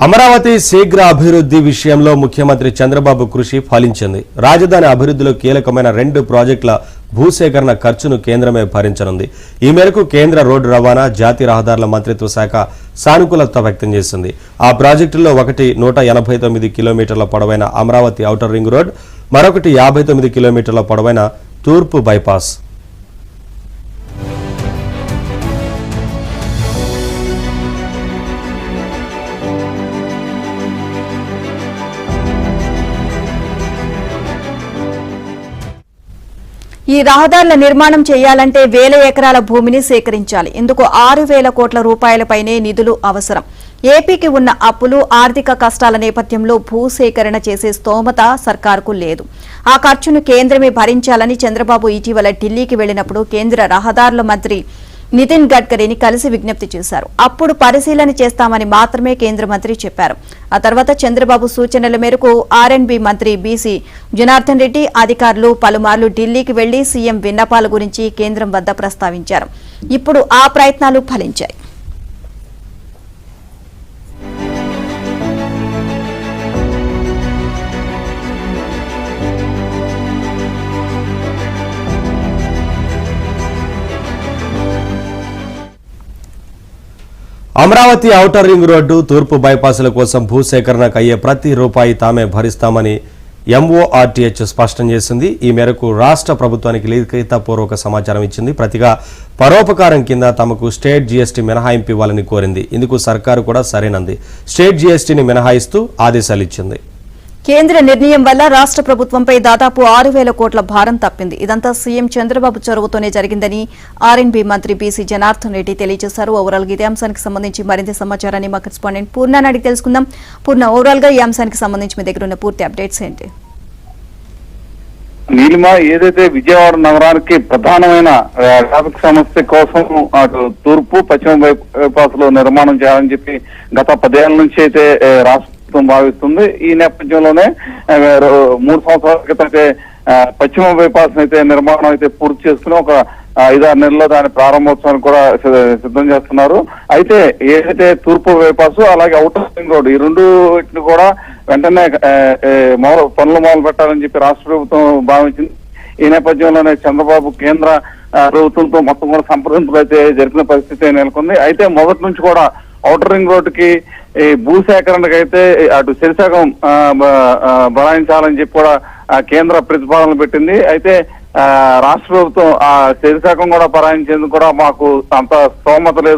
అమరావతి శీఘ్ర అభివృద్ధి విషయంలో ముఖ్యమంత్రి చంద్రబాబు కృషి ఫలించింది. రాజధాని అభివృద్ధిలో కీలకమైన 2 ప్రాజెక్టుల భూసేకరణ ఖర్చును కేంద్రమే భరించనుంది. ఈ మేరకు కేంద్ర రోడ్డు రవాణా, జాతీయ రహదారుల మంత్రిత్వ శాఖ సానుకూలత వ్యక్తం చేసింది. ఆ ప్రాజెక్టుల్లో ఒకటి 189 కిలోమీటర్ల పొడవైన అమరావతి ఔటర్ రింగ్ రోడ్, మరొకటి 59 కిలోమీటర్ల పొడవైన తూర్పు బైపాస్. ఈ రహదారుల నిర్మాణం చేయాలంటే వేల ఎకరాల భూమిని సేకరించాలి. ఇందుకు 6,000 కోట్ల రూపాయలపైనే నిధులు అవసరం. ఏపీకి ఉన్న అప్పులు, ఆర్థిక కష్టాల నేపథ్యంలో భూసేకరణ చేసే స్తోమత సర్కారుకు లేదు. ఆ ఖర్చును కేంద్రమే భరించాలని చంద్రబాబు ఇటీవల ఢిల్లీకి వెళ్లినప్పుడు కేంద్ర రహదారుల మంత్రి నితిన్ గడ్కరీని కలిసి విజ్ఞప్తి చేశారు. అప్పుడు పరిశీలన చేస్తామని మాత్రమే కేంద్ర మంత్రి చెప్పారు. ఆ తర్వాత చంద్రబాబు సూచనల మేరకు ఆర్ఎండ్బి మంత్రి బీసీ జనార్దన్ రెడ్డి అధికారులు పలుమార్లు ఢిల్లీకి వెళ్లి సీఎం విన్నపాల గురించి కేంద్రం వద్ద ప్రస్తావించారు. ఇప్పుడు ఆ ప్రయత్నాలు ఫలించాయి. అమరావతి ఔటర్ రింగ్ రోడ్డు, తూర్పు బైపాసుల కోసం భూసేకరణకు అయ్యే ప్రతి రూపాయి తామే భరిస్తామని ఎంఓఆర్టీహెచ్ స్పష్టం చేసింది. ఈ మేరకు రాష్ట్ర ప్రభుత్వానికి లిఖితపూర్వక సమాచారం ఇచ్చింది. ప్రతిగా పరోపకారం కింద తమకు స్టేట్ జీఎస్టీ మినహాయింపు ఇవ్వాలని కోరింది. ఇందుకు సర్కారు కూడా సరేనంది. స్టేట్ జీఎస్టీని మినహాయిస్తూ ఆదేశాలు ఇచ్చింది. కేంద్ర నిర్ణయం వల్ల రాష్ట్ర ప్రభుత్వంపై దాదాపు 6,000 కోట్ల భారం తప్పింది. ఇదంతా సీఎం చంద్రబాబు చొరవతోనే జరిగిందని ఆర్ఎండ్బి మంత్రి బీసీ జనార్దన్ రెడ్డి తెలియజేశారు. ఓవరాల్ గా ఇదే అంశానికి సంబంధించి మరింత సమాచారాన్ని మా కరెస్పాండెంట్ పూర్ణ అడిగి తెలుసుకుందాం. పూర్ణ, ఓవరాల్ గా ఈ అంశానికి సంబంధించి మీ దగ్గర ఉన్న పూర్తి అప్డేట్స్ ఏంటి? నీలిమ, ఏదైతే విజయవాడ నగరానికి ప్రధానమైన ట్రాఫిక్ సమస్య కోసం అటు తూర్పు పశ్చిమ బైపాస్ లో నిర్మాణం చేయాలని చెప్పి గత 10 ఏళ్ల నుంచి అయితే రాష్ట్ర భావిస్తుంది. ఈ నేపథ్యంలోనే 3 సంవత్సరాల క్రితం అయితే పశ్చిమ బైపాస్ అయితే నిర్మాణం అయితే పూర్తి చేసుకుని ఒక 5-6 నెలల్లో దాని ప్రారంభోత్సవాన్ని కూడా సిద్ధం చేస్తున్నారు. అయితే ఏదైతే తూర్పు బైపాస్ అలాగే ఔటర్ రింగ్ రోడ్, ఈ రెండుని కూడా వెంటనే పనులు మొదలు పెట్టాలని చెప్పి రాష్ట్ర ప్రభుత్వం భావించింది. ఈ నేపథ్యంలోనే చంద్రబాబు కేంద్ర ప్రభుత్వంతో మొత్తం కూడా సంప్రదింపులు అయితే జరిపిన పరిస్థితి నెలకొంది. అయితే మొదటి నుంచి కూడా ఔటర్ రింగ్ రోడ్డుకి భూసేకరణకు అయితే అటు శరిసగం బలాయించాలని చెప్పి కూడా కేంద్ర ప్రతిపాదనలు పెట్టింది. అయితే రాష్ట్ర ప్రభుత్వం ఆ శరిసగం కూడా బలాయించేందుకు కూడా మాకు అంత స్తోమత లేదు.